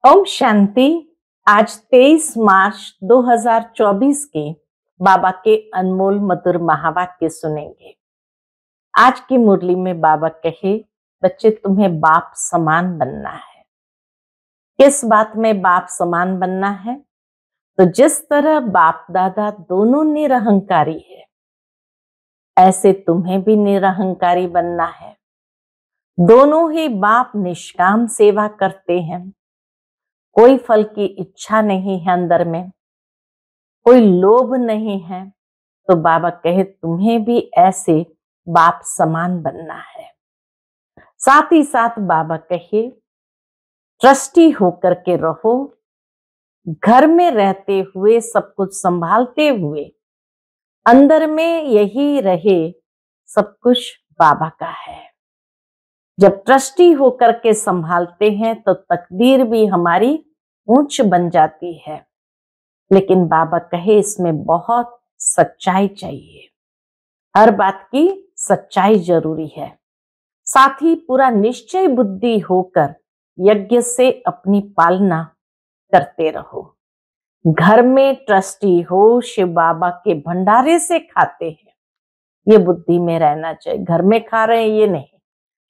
ओम शांति। आज 23 मार्च 2024 के बाबा के अनमोल मधुर महावाक्य सुनेंगे। आज की मुरली में बाबा कहे, बच्चे तुम्हें बाप समान बनना है। किस बात में बाप समान बनना है? तो जिस तरह बाप दादा दोनों निरहंकारी है, ऐसे तुम्हें भी निरहंकारी बनना है। दोनों ही बाप निष्काम सेवा करते हैं, कोई फल की इच्छा नहीं है अंदर में, कोई लोभ नहीं है। तो बाबा कहे तुम्हें भी ऐसे बाप समान बनना है। साथ ही साथ बाबा कहे ट्रस्टी होकर के रहो, घर में रहते हुए सब कुछ संभालते हुए अंदर में यही रहे, सब कुछ बाबा का है। जब ट्रस्टी होकर के संभालते हैं तो तकदीर भी हमारी ऊंच बन जाती है। लेकिन बाबा कहे इसमें बहुत सच्चाई चाहिए, हर बात की सच्चाई जरूरी है। साथ ही पूरा निश्चय बुद्धि होकर यज्ञ से अपनी पालना करते रहो। घर में ट्रस्टी हो, शिव बाबा के भंडारे से खाते हैं, ये बुद्धि में रहना चाहिए। घर में खा रहे हैं ये नहीं,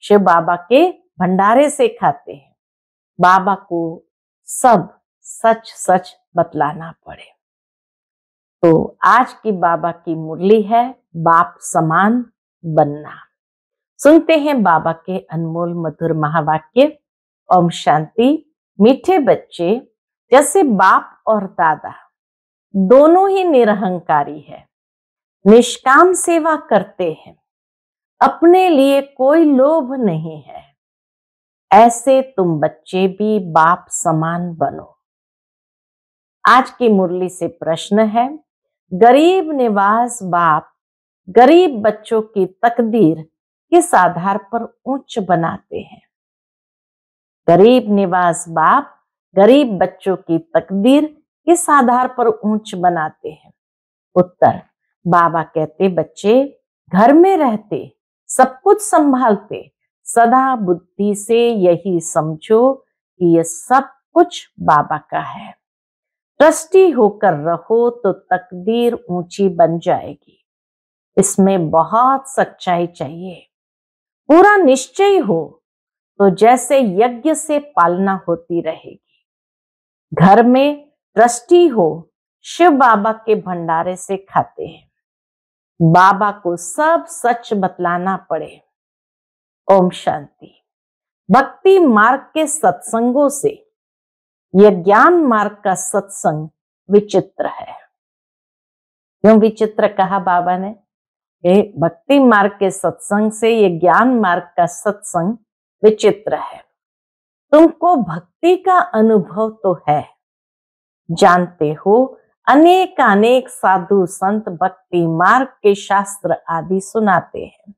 शिव बाबा के भंडारे से खाते हैं। बाबा को सब सच सच बतलाना पड़े। तो आज की बाबा की मुरली है बाप समान बनना। सुनते हैं बाबा के अनमोल मधुर महावाक्य। ओम शांति। मीठे बच्चे, जैसे बाप और दादा दोनों ही निरहंकारी है, निष्काम सेवा करते हैं, अपने लिए कोई लोभ नहीं है, ऐसे तुम बच्चे भी बाप समान बनो। आज की मुरली से प्रश्न है, गरीब निवास बाप गरीब बच्चों की तकदीर किस आधार पर ऊंच बनाते हैं? गरीब निवास बाप गरीब बच्चों की तकदीर किस आधार पर ऊंच बनाते हैं? उत्तर, बाबा कहते बच्चे घर में रहते, सब कुछ संभालते, सदा बुद्धि से यही समझो कि यह सब कुछ बाबा का है। ट्रस्टी होकर रहो तो तकदीर ऊंची बन जाएगी। इसमें बहुत सच्चाई चाहिए। पूरा निश्चय हो तो जैसे यज्ञ से पालना होती रहेगी। घर में ट्रस्टी हो, शिव बाबा के भंडारे से खाते हैं, बाबा को सब सच बतलाना पड़े। ओम शांति। भक्ति मार्ग के सत्संगों से यह ज्ञान मार्ग का सत्संग विचित्र है। क्यों विचित्र कहा बाबा ने? भक्ति मार्ग के सत्संग से ये ज्ञान मार्ग का सत्संग विचित्र है। तुमको भक्ति का अनुभव तो है, जानते हो अनेक अनेक साधु संत भक्ति मार्ग के शास्त्र आदि सुनाते हैं।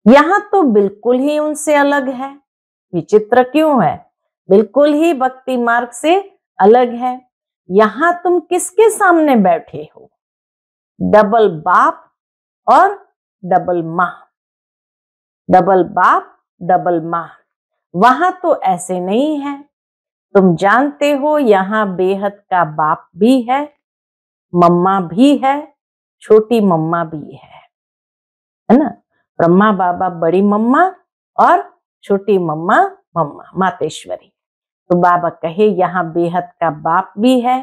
यहां तो बिल्कुल ही उनसे अलग है। विचित्र क्यों है? बिल्कुल ही भक्ति मार्ग से अलग है। यहां तुम किसके सामने बैठे हो? डबल बाप और डबल माँ। डबल बाप डबल माँ। वहां तो ऐसे नहीं है। तुम जानते हो यहां बेहद का बाप भी है, मम्मा भी है, छोटी मम्मा भी है ना? ब्रह्मा बाबा बड़ी मम्मा और छोटी मम्मा मम्मा मातेश्वरी। तो बाबा कहे यहाँ बेहद का बाप भी है,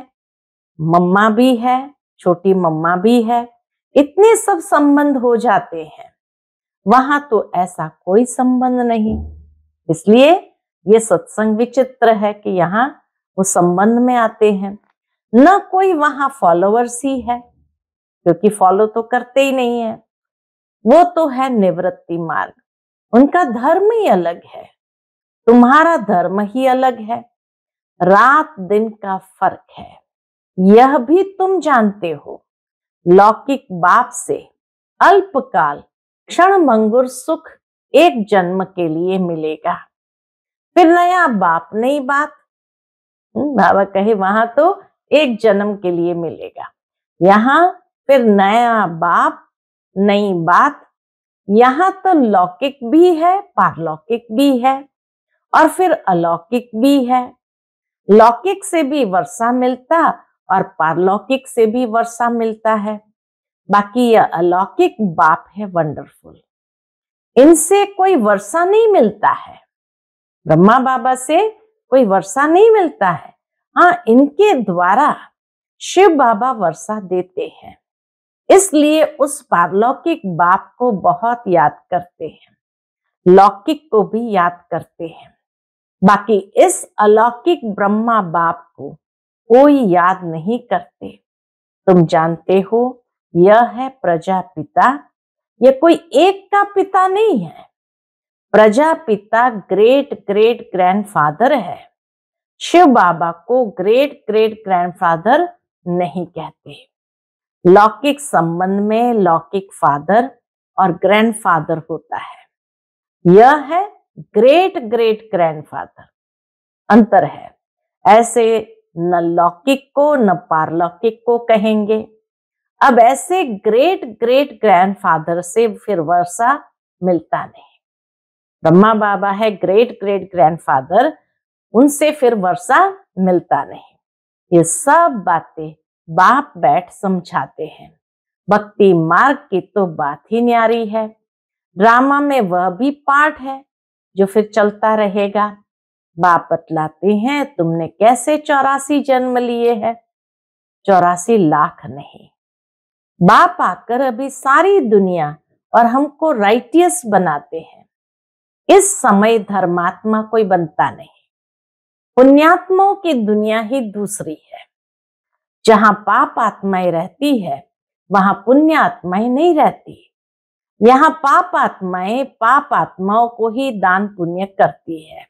मम्मा भी है, छोटी मम्मा भी है। इतने सब संबंध हो जाते हैं। वहां तो ऐसा कोई संबंध नहीं। इसलिए ये सत्संग विचित्र है कि यहाँ वो संबंध में आते हैं। न कोई वहां फॉलोअर्स ही है, क्योंकि फॉलो तो करते ही नहीं है। वो तो है निवृत्ति मार्ग, उनका धर्म ही अलग है, तुम्हारा धर्म ही अलग है। रात दिन का फर्क है, यह भी तुम जानते हो। लौकिक बाप से अल्पकाल क्षण भंगुर सुख एक जन्म के लिए मिलेगा, फिर नया बाप नई बात। बाबा कहे वहां तो एक जन्म के लिए मिलेगा, यहाँ फिर नया बाप नई बात। यहाँ तो लौकिक भी है, पारलौकिक भी है और फिर अलौकिक भी है। लौकिक से भी वर्षा मिलता और पारलौकिक से भी वर्षा मिलता है। बाकी यह अलौकिक बाप है वंडरफुल, इनसे कोई वर्षा नहीं मिलता है। ब्रह्मा बाबा से कोई वर्षा नहीं मिलता है। हाँ, इनके द्वारा शिव बाबा वर्षा देते हैं, इसलिए उस पारलौकिक बाप को बहुत याद करते हैं, लौकिक को भी याद करते हैं। बाकी इस अलौकिक ब्रह्मा बाप को कोई याद नहीं करते। तुम जानते हो, यह है प्रजापिता। यह कोई एक का पिता नहीं है। प्रजापिता ग्रेट ग्रेट ग्रैंडफादर है। शिव बाबा को ग्रेट ग्रेट ग्रैंडफादर नहीं कहते। लौकिक संबंध में लौकिक फादर और ग्रैंडफादर होता है। यह है ग्रेट ग्रेट ग्रैंडफादर। अंतर है। ऐसे न लौकिक को न पारलौकिक को कहेंगे। अब ऐसे ग्रेट ग्रेट ग्रैंडफादर से फिर वर्षा मिलता नहीं। ब्रह्मा बाबा है ग्रेट ग्रेट ग्रैंडफादर, उनसे फिर वर्षा मिलता नहीं। ये सब बातें बाप बैठ समझाते हैं। भक्ति मार्ग की तो बात ही न्यारी है। ड्रामा में वह भी पार्ट है जो फिर चलता रहेगा। बाप बतलाते हैं, तुमने कैसे 84 जन्म लिए हैं, 84 लाख नहीं। बाप आकर अभी सारी दुनिया और हमको राइटियस बनाते हैं। इस समय धर्मात्मा कोई बनता नहीं। पुण्यात्माओं की दुनिया ही दूसरी है। जहां पाप आत्माएं रहती है वहां पुण्य आत्माएं नहीं रहती। यहाँ पाप आत्माओं को ही दान पुण्य करती है।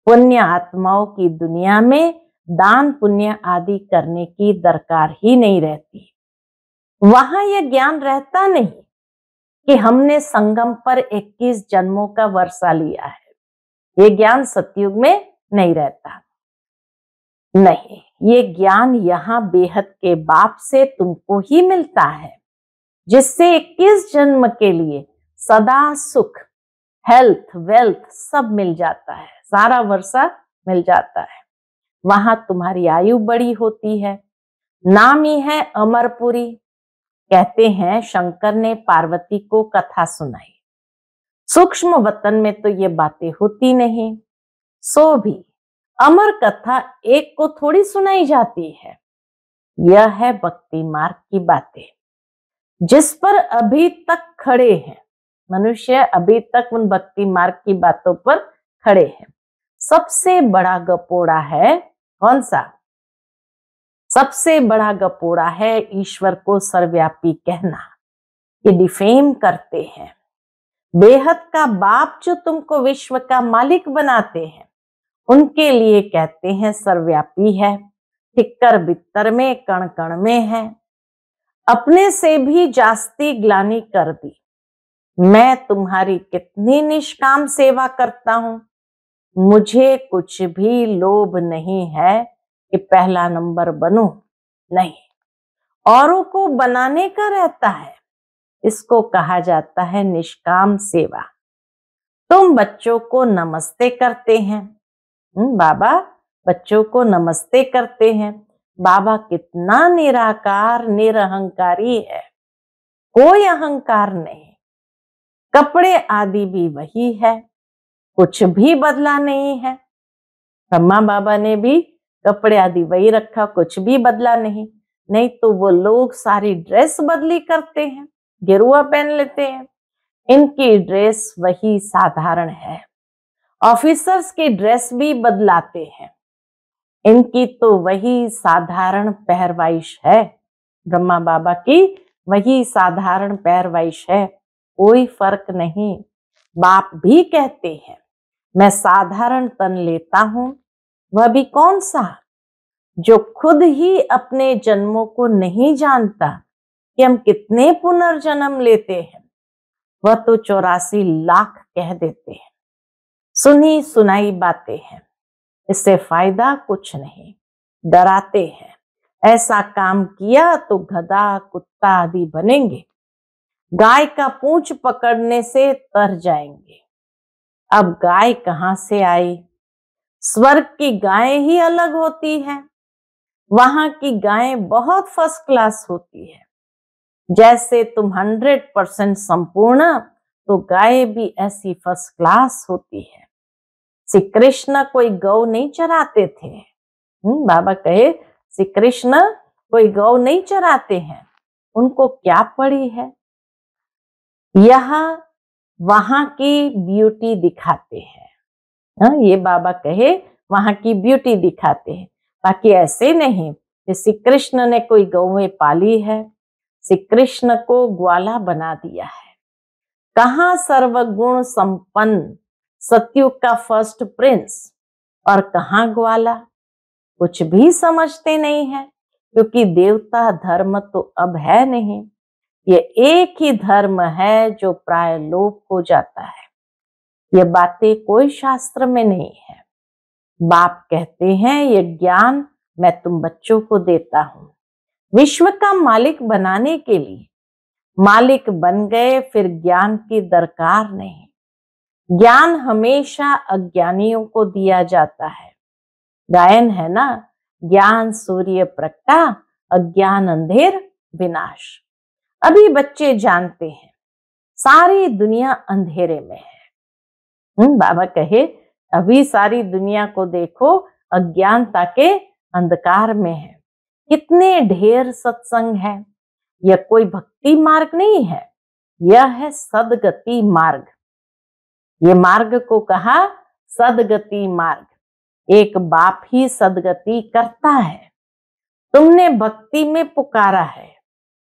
पुण्य आत्माओं की दुनिया में दान पुण्य आदि करने की दरकार ही नहीं रहती। वहां यह ज्ञान रहता नहीं कि हमने संगम पर 21 जन्मों का वर्षा लिया है। ये ज्ञान सतयुग में नहीं रहता। नहीं, ये ज्ञान यहाँ बेहद के बाप से तुमको ही मिलता है, जिससे 21 जन्म के लिए सदा सुख, हेल्थ, वेल्थ सब मिल जाता है, सारा वर्षा मिल जाता है। वहां तुम्हारी आयु बड़ी होती है। नाम ही है अमरपुरी। कहते हैं शंकर ने पार्वती को कथा सुनाई। सूक्ष्म वतन में तो ये बातें होती नहीं, सो भी अमर कथा एक को थोड़ी सुनाई जाती है। यह है भक्ति मार्ग की बातें, जिस पर अभी तक खड़े हैं मनुष्य, अभी तक उन भक्ति मार्ग की बातों पर खड़े हैं। सबसे बड़ा गपोड़ा है कौन सा? सबसे बड़ा गपोड़ा है ईश्वर को सर्वव्यापी कहना। ये डिफेम करते हैं। बेहद का बाप जो तुमको विश्व का मालिक बनाते हैं, उनके लिए कहते हैं सर्वव्यापी है, ठिक्कर बित्तर में, कण कण में है। अपने से भी जास्ती ग्लानि कर दी। मैं तुम्हारी कितनी निष्काम सेवा करता हूं। मुझे कुछ भी लोभ नहीं है कि पहला नंबर बनूं, नहीं, औरों को बनाने का रहता है। इसको कहा जाता है निष्काम सेवा। तुम बच्चों को नमस्ते करते हैं। बाबा बच्चों को नमस्ते करते हैं। बाबा कितना निराकार निरहंकारी है, कोई अहंकार नहीं। कपड़े आदि भी वही है, कुछ भी बदला नहीं है। ब्रह्मा बाबा ने भी कपड़े आदि वही रखा, कुछ भी बदला नहीं। नहीं तो वो लोग सारी ड्रेस बदली करते हैं, गेरुआ पहन लेते हैं। इनकी ड्रेस वही साधारण है। ऑफिसर्स की ड्रेस भी बदलाते हैं, इनकी तो वही साधारण पहरवाइश है। ब्रह्मा बाबा की वही साधारण पहरवाइश है, कोई फर्क नहीं। बाप भी कहते हैं मैं साधारण तन लेता हूं। वह भी कौन सा? जो खुद ही अपने जन्मों को नहीं जानता कि हम कितने पुनर्जन्म लेते हैं, वह तो 84 लाख कह देते हैं। सुनी सुनाई बातें हैं, इससे फायदा कुछ नहीं। डराते हैं, ऐसा काम किया तो गधा कुत्ता आदि बनेंगे, गाय का पूंछ पकड़ने से तर जाएंगे। अब गाय कहां से आई? स्वर्ग की गायें ही अलग होती है। वहां की गायें बहुत फर्स्ट क्लास होती है। जैसे तुम 100% संपूर्ण, तो गायें भी ऐसी फर्स्ट क्लास होती है। श्री कृष्ण कोई गौ नहीं चराते थे। बाबा कहे श्री कृष्ण कोई गौ नहीं चराते हैं, उनको क्या पड़ी है। यह वहां की ब्यूटी दिखाते हैं। ये बाबा कहे वहां की ब्यूटी दिखाते हैं, बाकी ऐसे नहीं कि श्री कृष्ण ने कोई गौएं पाली है, श्री कृष्ण को ग्वाला बना दिया है। कहाँ सर्वगुण संपन्न सतयुग का फर्स्ट प्रिंस और कहाँ ग्वाला, कुछ भी समझते नहीं है, क्योंकि देवता धर्म तो अब है नहीं। ये एक ही धर्म है जो प्राय लोप हो जाता है। ये बातें कोई शास्त्र में नहीं है। बाप कहते हैं ये ज्ञान मैं तुम बच्चों को देता हूं। विश्व का मालिक बनाने के लिए मालिक बन गए, फिर ज्ञान की दरकार नहीं। ज्ञान हमेशा अज्ञानियों को दिया जाता है। गायन है ना, ज्ञान सूर्य प्रगटा, अज्ञान अंधेर विनाश। अभी बच्चे जानते हैं सारी दुनिया अंधेरे में है। बाबा कहे अभी सारी दुनिया को देखो, अज्ञानता के अंधकार में है। कितने ढेर सत्संग है। यह कोई भक्ति मार्ग नहीं है, यह है सदगति मार्ग। ये मार्ग को कहा सदगति मार्ग। एक बाप ही सदगति करता है। तुमने भक्ति में पुकारा है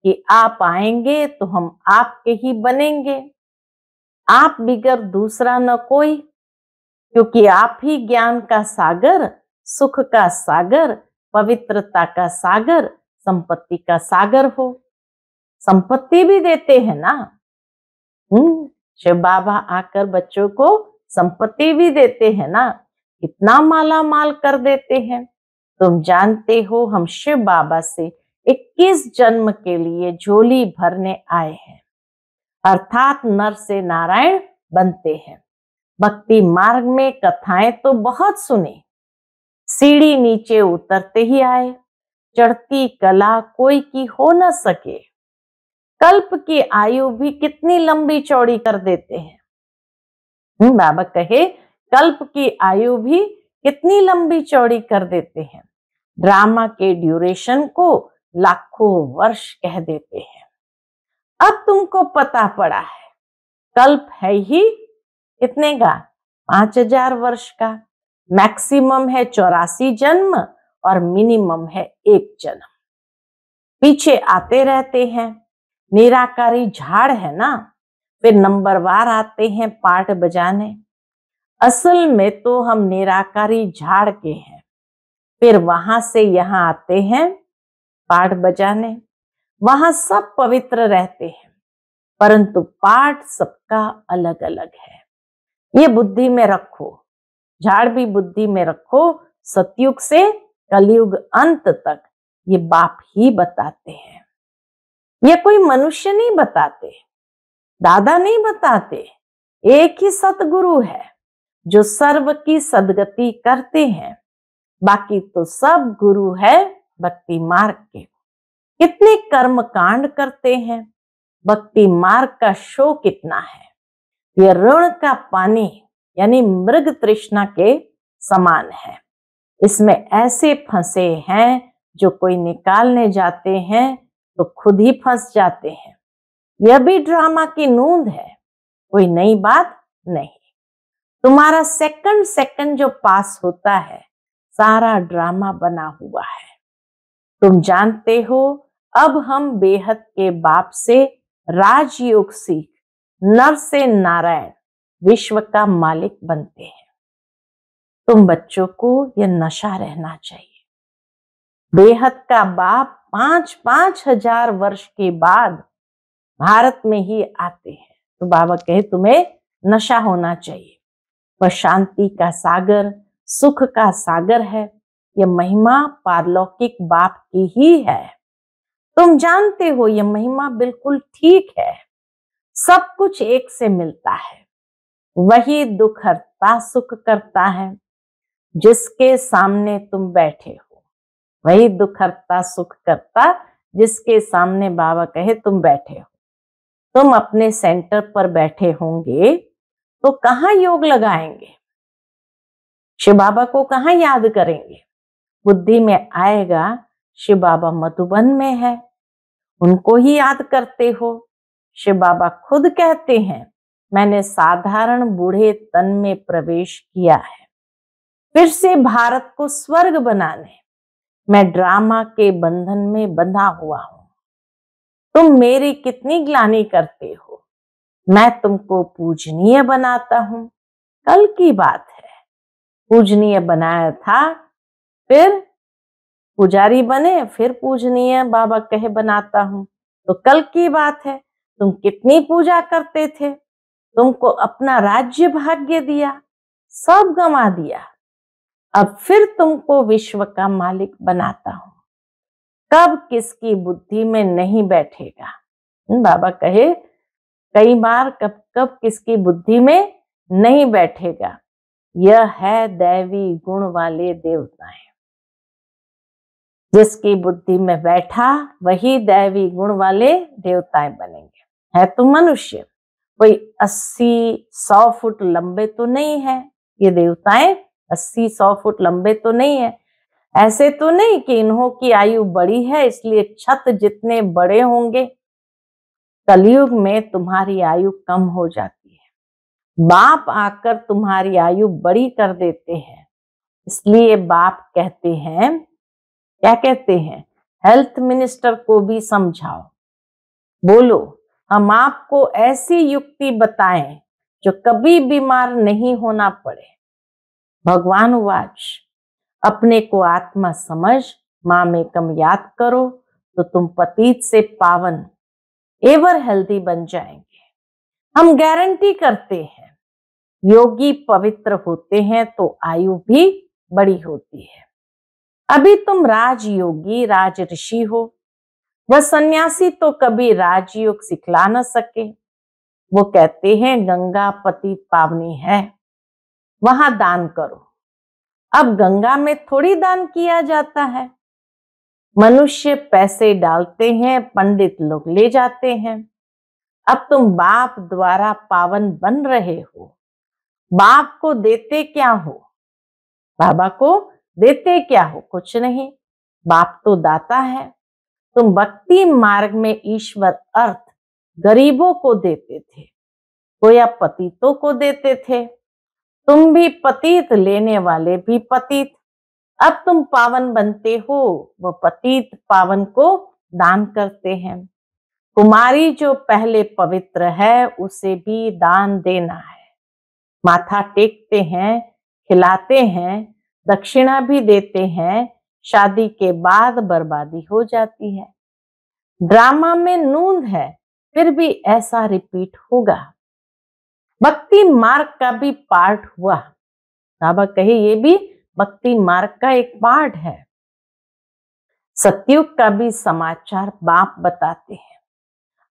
कि आप आएंगे तो हम आपके ही बनेंगे, आप बिगर दूसरा न कोई, क्योंकि आप ही ज्ञान का सागर, सुख का सागर, पवित्रता का सागर, संपत्ति का सागर हो। संपत्ति भी देते हैं ना। शिव बाबा आकर बच्चों को संपत्ति भी देते हैं ना, कितना माला माल कर देते हैं। तुम जानते हो हम शिव बाबा से 21 जन्म के लिए झोली भरने आए हैं, अर्थात नर से नारायण बनते हैं। भक्ति मार्ग में कथाएं तो बहुत सुने, सीढ़ी नीचे उतरते ही आए। चढ़ती कला कोई की हो न सके, कल्प की आयु भी कितनी लंबी चौड़ी कर देते हैं। बाबा कहे कल्प की आयु भी कितनी लंबी चौड़ी कर देते हैं। ड्रामा के ड्यूरेशन को लाखों वर्ष कह देते हैं। अब तुमको पता पड़ा है कल्प है ही कितने का, 5000 वर्ष का। मैक्सिमम है 84 जन्म और मिनिमम है 1 जन्म। पीछे आते रहते हैं। निराकारी झाड़ है ना, फिर नंबरवार आते हैं पाठ बजाने। असल में तो हम निराकारी झाड़ के हैं, फिर वहां से यहाँ आते हैं पाठ बजाने। वहां सब पवित्र रहते हैं, परंतु पाठ सबका अलग अलग है। ये बुद्धि में रखो, झाड़ भी बुद्धि में रखो। सतयुग से कलयुग अंत तक ये बाप ही बताते हैं। ये कोई मनुष्य नहीं बताते, दादा नहीं बताते। एक ही सतगुरु है जो सर्व की सदगति करते हैं। बाकी तो सब गुरु है भक्ति मार्ग के। कितने कर्म कांड करते हैं। भक्ति मार्ग का शो कितना है। यह ऋण का पानी यानी मृग तृष्णा के समान है। इसमें ऐसे फंसे हैं जो कोई निकालने जाते हैं तो खुद ही फंस जाते हैं। यह भी ड्रामा की नूंद है, कोई नई बात नहीं। तुम्हारा सेकंड सेकंड जो पास होता है सारा ड्रामा बना हुआ है। तुम जानते हो अब हम बेहद के बाप से राजयोग सीख नर से नारायण विश्व का मालिक बनते हैं। तुम बच्चों को यह नशा रहना चाहिए। बेहद का बाप 5-5 हजार वर्ष के बाद भारत में ही आते हैं, तो बाबा कहे तुम्हें नशा होना चाहिए। वह शांति का सागर, सुख का सागर है। यह महिमा पारलौकिक बाप की ही है। तुम जानते हो यह महिमा बिल्कुल ठीक है। सब कुछ एक से मिलता है। वही दुख हरता सुख करता है। जिसके सामने तुम बैठे हो, वही दुख हरता सुख करता, जिसके सामने बाबा कहे तुम बैठे हो। तुम अपने सेंटर पर बैठे होंगे तो कहाँ योग लगाएंगे, शिव बाबा को कहाँ याद करेंगे। बुद्धि में आएगा शिव बाबा मधुबन में है, उनको ही याद करते हो। शिव बाबा खुद कहते हैं, मैंने साधारण बूढ़े तन में प्रवेश किया है, फिर से भारत को स्वर्ग बनाने मैं ड्रामा के बंधन में बंधा हुआ हूं। तुम मेरी कितनी ग्लानि करते हो, मैं तुमको पूजनीय बनाता हूं। कल की बात है, पूजनीय बनाया था, फिर पुजारी बने, फिर पूजनीय बाबा कहे बनाता हूं। तो कल की बात है, तुम कितनी पूजा करते थे, तुमको अपना राज्य भाग्य दिया, सब गंवा दिया, अब फिर तुमको विश्व का मालिक बनाता हूं। कब किसकी बुद्धि में नहीं बैठेगा। बाबा कहे कई बार कब कब किसकी बुद्धि में नहीं बैठेगा। यह है दैवी गुण वाले देवताएं, जिसकी बुद्धि में बैठा वही दैवी गुण वाले देवताएं बनेंगे। है तो मनुष्य, कोई 80-100 फुट लंबे तो नहीं है, ये देवताएं 80-100 फुट लंबे तो नहीं है। ऐसे तो नहीं कि इन्हों की आयु बड़ी है इसलिए छत जितने बड़े होंगे। कलयुग में तुम्हारी आयु कम हो जाती है, बाप आकर तुम्हारी आयु बड़ी कर देते हैं। इसलिए बाप कहते हैं, क्या कहते हैं, हेल्थ मिनिस्टर को भी समझाओ, बोलो हम आपको ऐसी युक्ति बताएं जो कभी बीमार नहीं होना पड़े। भगवान वाच, अपने को आत्मा समझ मां में कम याद करो तो तुम पतित से पावन एवर हेल्दी बन जाएंगे। हम गारंटी करते हैं, योगी पवित्र होते हैं तो आयु भी बड़ी होती है। अभी तुम राजयोगी राज ऋषि हो, वह सन्यासी तो कभी राजयोग सिखला न सके। वो कहते हैं गंगा पतित पावनी है, वहां दान करो। अब गंगा में थोड़ी दान किया जाता है, मनुष्य पैसे डालते हैं, पंडित लोग ले जाते हैं। अब तुम बाप द्वारा पावन बन रहे हो, बाप को देते क्या हो, बाबा को देते क्या हो, कुछ नहीं, बाप तो दाता है। तुम भक्ति मार्ग में ईश्वर अर्थ गरीबों को देते थे, तो या पतितों को देते थे। तुम भी पतित, लेने वाले भी पतित। अब तुम पावन बनते हो, वो पतित पावन को दान करते हैं। कुमारी जो पहले पवित्र है उसे भी दान देना है। माथा टेकते हैं, खिलाते हैं, दक्षिणा भी देते हैं, शादी के बाद बर्बादी हो जाती है। ड्रामा में नूंद है, फिर भी ऐसा रिपीट होगा। भक्ति मार्ग का भी पार्ट हुआ, बाबा कहे ये भी भक्ति मार्ग का एक पार्ट है। सतयुग का भी समाचार बाप बताते हैं।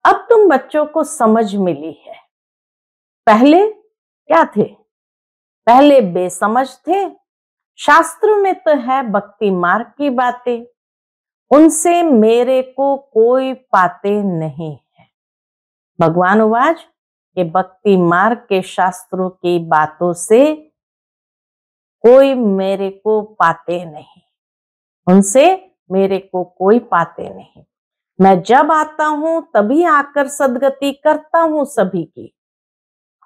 अब तुम बच्चों को समझ मिली है, पहले क्या थे, पहले बेसमझ थे। शास्त्रों में तो है भक्ति मार्ग की बातें, उनसे मेरे को कोई पाते नहीं है। भगवान वाच के भक्ति मार्ग के शास्त्रों की बातों से कोई मेरे को पाते नहीं, उनसे मेरे को कोई पाते नहीं। मैं जब आता हूं तभी आकर सदगति करता हूं सभी की,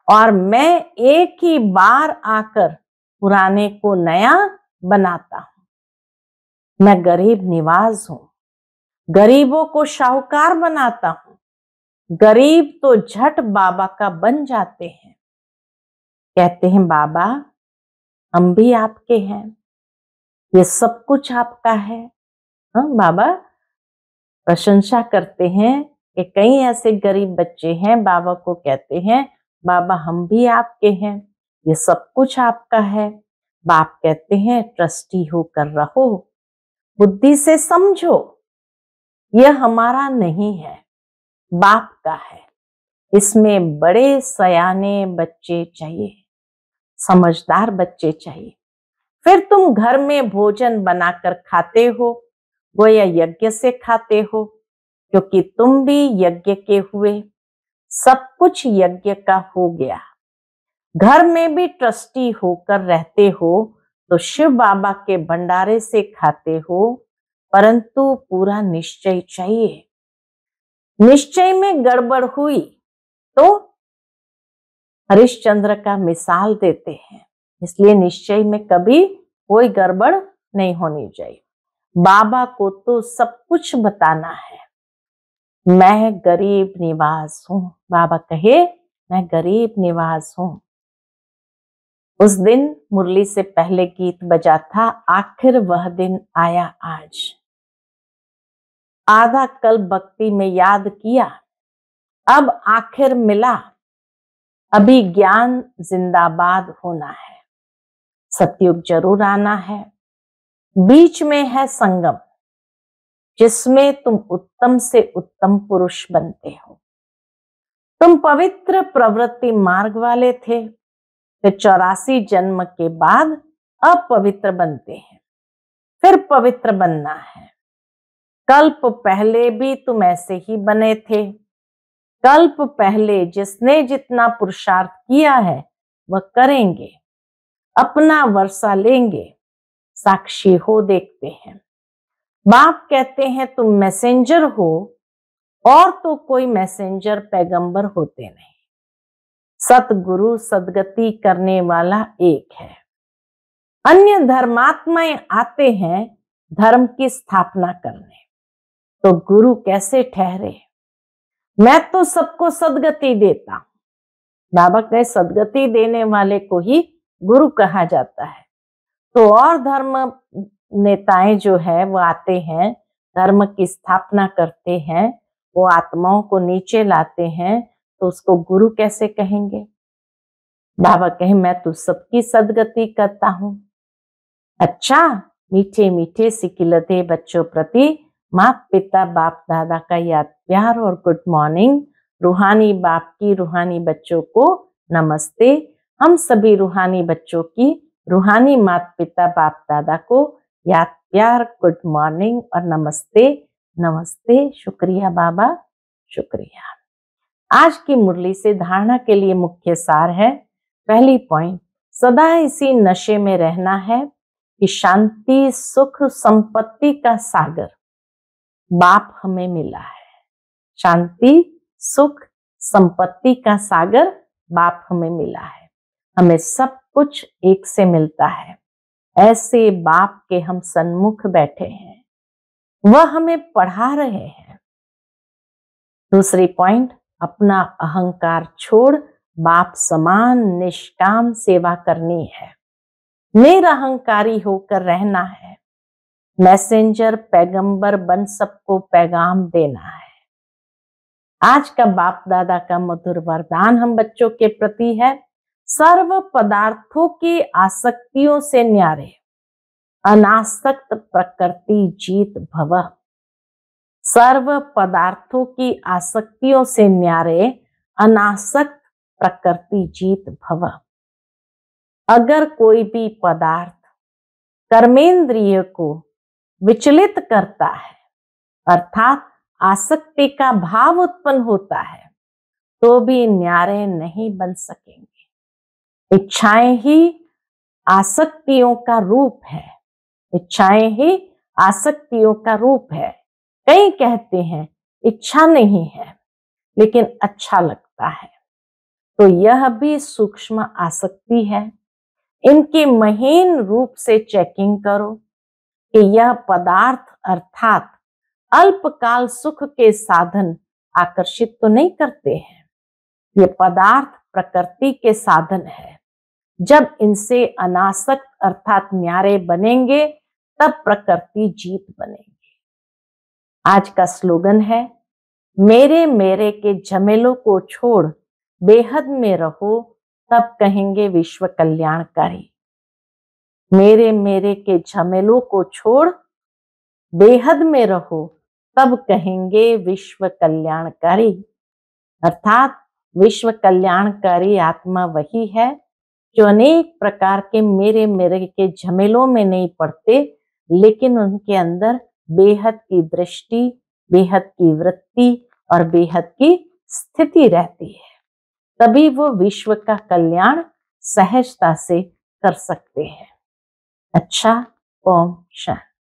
और मैं एक ही बार आकर पुराने को नया बनाता हूं। मैं गरीब निवाज हूं, गरीबों को शाहूकार बनाता हूं। गरीब तो झट बाबा का बन जाते हैं, कहते हैं बाबा हम भी आपके हैं, ये सब कुछ आपका है। हाँ, बाबा प्रशंसा करते हैं कि कई ऐसे गरीब बच्चे हैं, बाबा को कहते हैं बाबा हम भी आपके हैं, ये सब कुछ आपका है। बाप कहते हैं ट्रस्टी होकर रहो, बुद्धि से समझो, यह हमारा नहीं है, बाप का है। इसमें बड़े सयाने बच्चे चाहिए, समझदार बच्चे चाहिए। फिर तुम घर में भोजन बनाकर खाते हो, गोया यज्ञ से खाते हो, क्योंकि तुम भी यज्ञ के हुए, सब कुछ यज्ञ का हो गया। घर में भी ट्रस्टी होकर रहते हो तो शिव बाबा के भंडारे से खाते हो, परंतु पूरा निश्चय चाहिए। निश्चय में गड़बड़ हुई तो हरिश्चंद्र का मिसाल देते हैं, इसलिए निश्चय में कभी कोई गड़बड़ नहीं होनी चाहिए। बाबा को तो सब कुछ बताना है। मैं गरीब निवास हूं, बाबा कहे मैं गरीब निवास हूं। उस दिन मुरली से पहले गीत बजा था, आखिर वह दिन आया आज। आधा कल भक्ति में याद किया, अब आखिर मिला। अभी ज्ञान जिंदाबाद होना है, सतयुग जरूर आना है। बीच में है संगम, जिसमें तुम उत्तम से उत्तम पुरुष बनते हो। तुम पवित्र प्रवृत्ति मार्ग वाले थे, फिर 84 जन्म के बाद अपवित्र बनते हैं, फिर पवित्र बनना है। कल्प पहले भी तुम ऐसे ही बने थे। कल्प पहले जिसने जितना पुरुषार्थ किया है वह करेंगे, अपना वर्षा लेंगे, साक्षी हो देखते हैं। बाप कहते हैं तुम मैसेंजर हो, और तो कोई मैसेंजर पैगंबर होते नहीं। सतगुरु सदगति करने वाला एक है। अन्य धर्मात्माएं आते हैं धर्म की स्थापना करने, तो गुरु कैसे ठहरे? मैं तो सबको सदगति देता हूं। बाबा कहे सदगति देने वाले को ही गुरु कहा जाता है। तो और धर्म नेताएं जो है वो आते हैं, धर्म की स्थापना करते हैं, वो आत्माओं को नीचे लाते हैं, तो उसको गुरु कैसे कहेंगे? बाबा कहे मैं तो सबकी सदगति करता हूं। अच्छा, मीठे मीठे सिकिलते बच्चों प्रति माता पिता बाप दादा का याद प्यार और गुड मॉर्निंग। रूहानी बाप की रूहानी बच्चों को नमस्ते। हम सभी रूहानी बच्चों की रूहानी माता पिता बाप दादा को याद प्यार, गुड मॉर्निंग और नमस्ते। नमस्ते, शुक्रिया बाबा, शुक्रिया। आज की मुरली से धारणा के लिए मुख्य सार है। पहली पॉइंट, सदा इसी नशे में रहना है कि शांति सुख संपत्ति का सागर बाप हमें मिला है। शांति सुख संपत्ति का सागर बाप हमें मिला है। हमें सब कुछ एक से मिलता है। ऐसे बाप के हम सन्मुख बैठे हैं, वह हमें पढ़ा रहे हैं। दूसरी पॉइंट, अपना अहंकार छोड़ बाप समान निष्काम सेवा करनी है। निरअहंकारी होकर रहना है। मैसेंजर पैगंबर बन सबको पैगाम देना है। आज का बाप दादा का मधुर वरदान हम बच्चों के प्रति है, सर्व पदार्थों की आसक्तियों से न्यारे अनासक्त प्रकृति जीत भव। सर्व पदार्थों की आसक्तियों से न्यारे अनासक्त प्रकृति जीत भव। अगर कोई भी पदार्थ कर्मेंद्रिय को विचलित करता है, अर्थात आसक्ति का भाव उत्पन्न होता है, तो भी न्यारे नहीं बन सकेंगे। इच्छाएं ही आसक्तियों का रूप है। इच्छाएं ही आसक्तियों का रूप है। कई कहते हैं इच्छा नहीं है लेकिन अच्छा लगता है, तो यह भी सूक्ष्म आसक्ति है। इनकी महीन रूप से चेकिंग करो कि यह पदार्थ अर्थात अल्पकाल सुख के साधन आकर्षित तो नहीं करते हैं। ये पदार्थ प्रकृति के साधन है। जब इनसे अनासक्त अर्थात न्यारे बनेंगे तब प्रकृति जीत बनेगी। आज का स्लोगन है, मेरे मेरे के झमेलों को छोड़ बेहद में रहो, तब कहेंगे विश्व कल्याणकारी। मेरे मेरे के झमेलों को छोड़ बेहद में रहो, तब कहेंगे विश्व कल्याणकारी। अर्थात विश्व कल्याणकारी आत्मा वही है जो अनेक प्रकार के मेरे मेरे के झमेलों में नहीं पड़ते, लेकिन उनके अंदर बेहद की दृष्टि, बेहद की वृत्ति और बेहद की स्थिति रहती है। तभी वो विश्व का कल्याण सहजता से कर सकते हैं। अच्छा, ओम शांति।